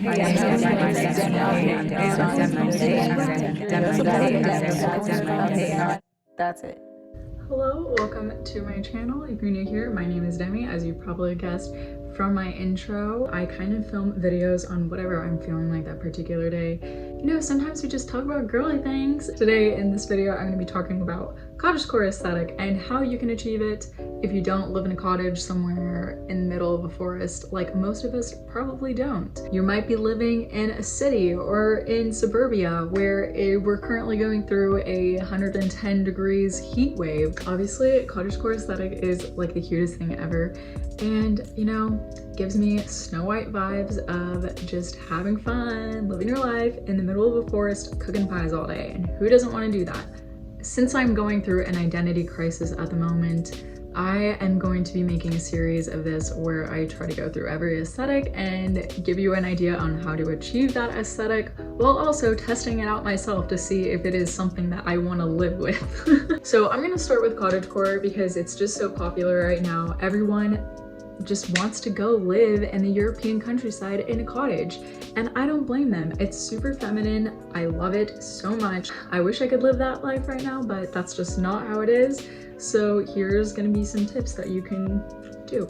That's it. Hello, welcome to my channel. If you're new here, my name is Demi. As you probably guessed from my intro, I kind of film videos on whatever I'm feeling like that particular day. You know, sometimes we just talk about girly things. Today in this video, I'm going to be talking about cottagecore aesthetic and how you can achieve it if you don't live in a cottage somewhere in the middle of a forest like most of us probably don't. You might be living in a city or in suburbia where we're currently going through a 110 degrees heat wave. Obviously, cottagecore aesthetic is like the cutest thing ever, and you know, gives me Snow White vibes of just having fun, living your life in the middle of a forest, cooking pies all day, and who doesn't want to do that? Since I'm going through an identity crisis at the moment, I am going to be making a series of this where I try to go through every aesthetic and give you an idea on how to achieve that aesthetic while also testing it out myself to see if it is something that I want to live with. So I'm going to start with cottagecore because it's just so popular right now. Everyone just wants to go live in the European countryside in a cottage, and I don't blame them. It's super feminine. I love it so much. I wish I could live that life right now, but that's just not how it is. So here's gonna be some tips that you can do.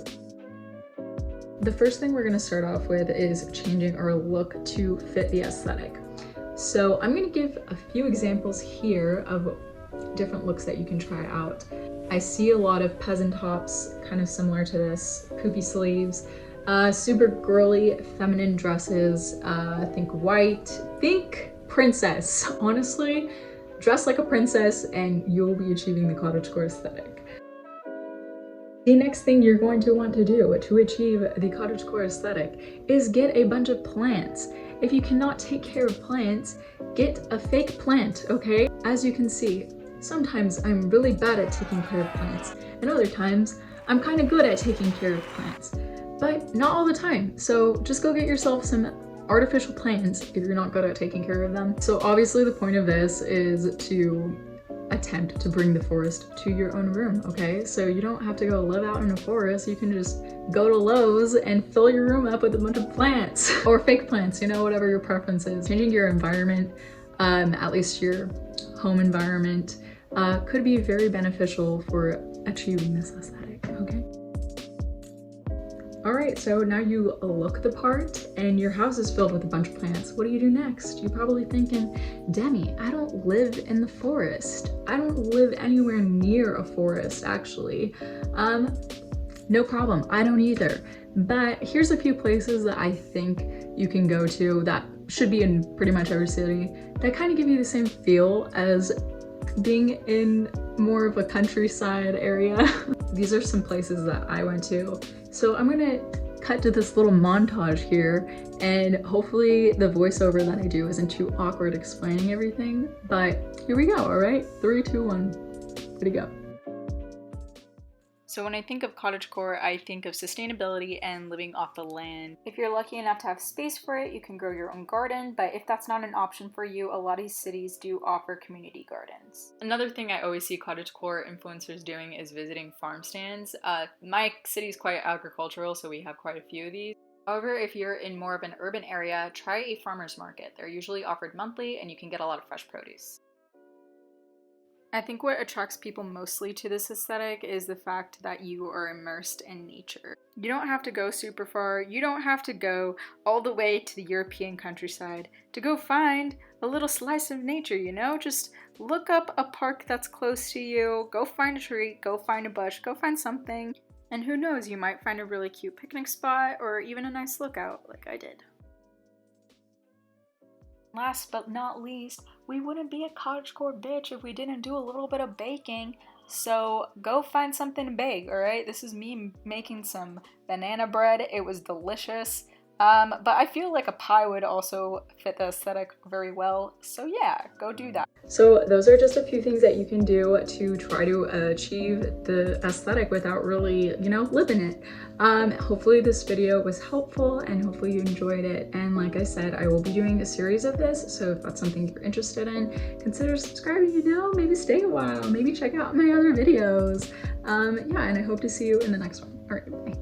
The first thing we're gonna start off with is changing our look to fit the aesthetic. So I'm gonna give a few examples here of different looks that you can try out. I see a lot of peasant tops, kind of similar to this, poofy sleeves, super girly feminine dresses, think white, think princess. Honestly, dress like a princess and you'll be achieving the cottagecore aesthetic. The next thing you're going to want to do to achieve the cottagecore aesthetic is get a bunch of plants. If you cannot take care of plants, get a fake plant, okay? As you can see, sometimes I'm really bad at taking care of plants, and other times I'm kind of good at taking care of plants, but not all the time. So just go get yourself some artificial plants if you're not good at taking care of them. So obviously the point of this is to attempt to bring the forest to your own room, okay? So you don't have to go live out in a forest. You can just go to Lowe's and fill your room up with a bunch of plants or fake plants, you know, whatever your preference is. Changing your environment, at least your home environment, could be very beneficial for achieving this aesthetic, okay? All right, so now you look the part and your house is filled with a bunch of plants. What do you do next? You're probably thinking, Demi, I don't live in the forest. I don't live anywhere near a forest, actually. No problem, I don't either. But here's a few places that I think you can go to that should be in pretty much every city that kind of give you the same feel as being in more of a countryside area. These are some places that I went to. So I'm gonna cut to this little montage here, and hopefully the voiceover that I do isn't too awkward explaining everything, but here we go, all right? 3, 2, 1, ready to go. So when I think of cottagecore, I think of sustainability and living off the land. If you're lucky enough to have space for it, you can grow your own garden, but if that's not an option for you, a lot of cities do offer community gardens. Another thing I always see cottagecore influencers doing is visiting farm stands. My city is quite agricultural, so we have quite a few of these. However, if you're in more of an urban area, try a farmer's market. They're usually offered monthly and you can get a lot of fresh produce. I think what attracts people mostly to this aesthetic is the fact that you are immersed in nature. You don't have to go super far, you don't have to go all the way to the European countryside to go find a little slice of nature, you know? Just look up a park that's close to you, go find a tree, go find a bush, go find something, and who knows, you might find a really cute picnic spot or even a nice lookout like I did. Last but not least, we wouldn't be a cottagecore bitch if we didn't do a little bit of baking. So go find something to bake, alright? This is me making some banana bread. It was delicious. But I feel like a pie would also fit the aesthetic very well. So yeah, go do that. So those are just a few things that you can do to try to achieve the aesthetic without really, you know, living it. Hopefully this video was helpful and hopefully you enjoyed it. And like I said, I will be doing a series of this. So if that's something you're interested in, consider subscribing, you know, maybe stay a while, maybe check out my other videos. Yeah, and I hope to see you in the next one. All right, bye.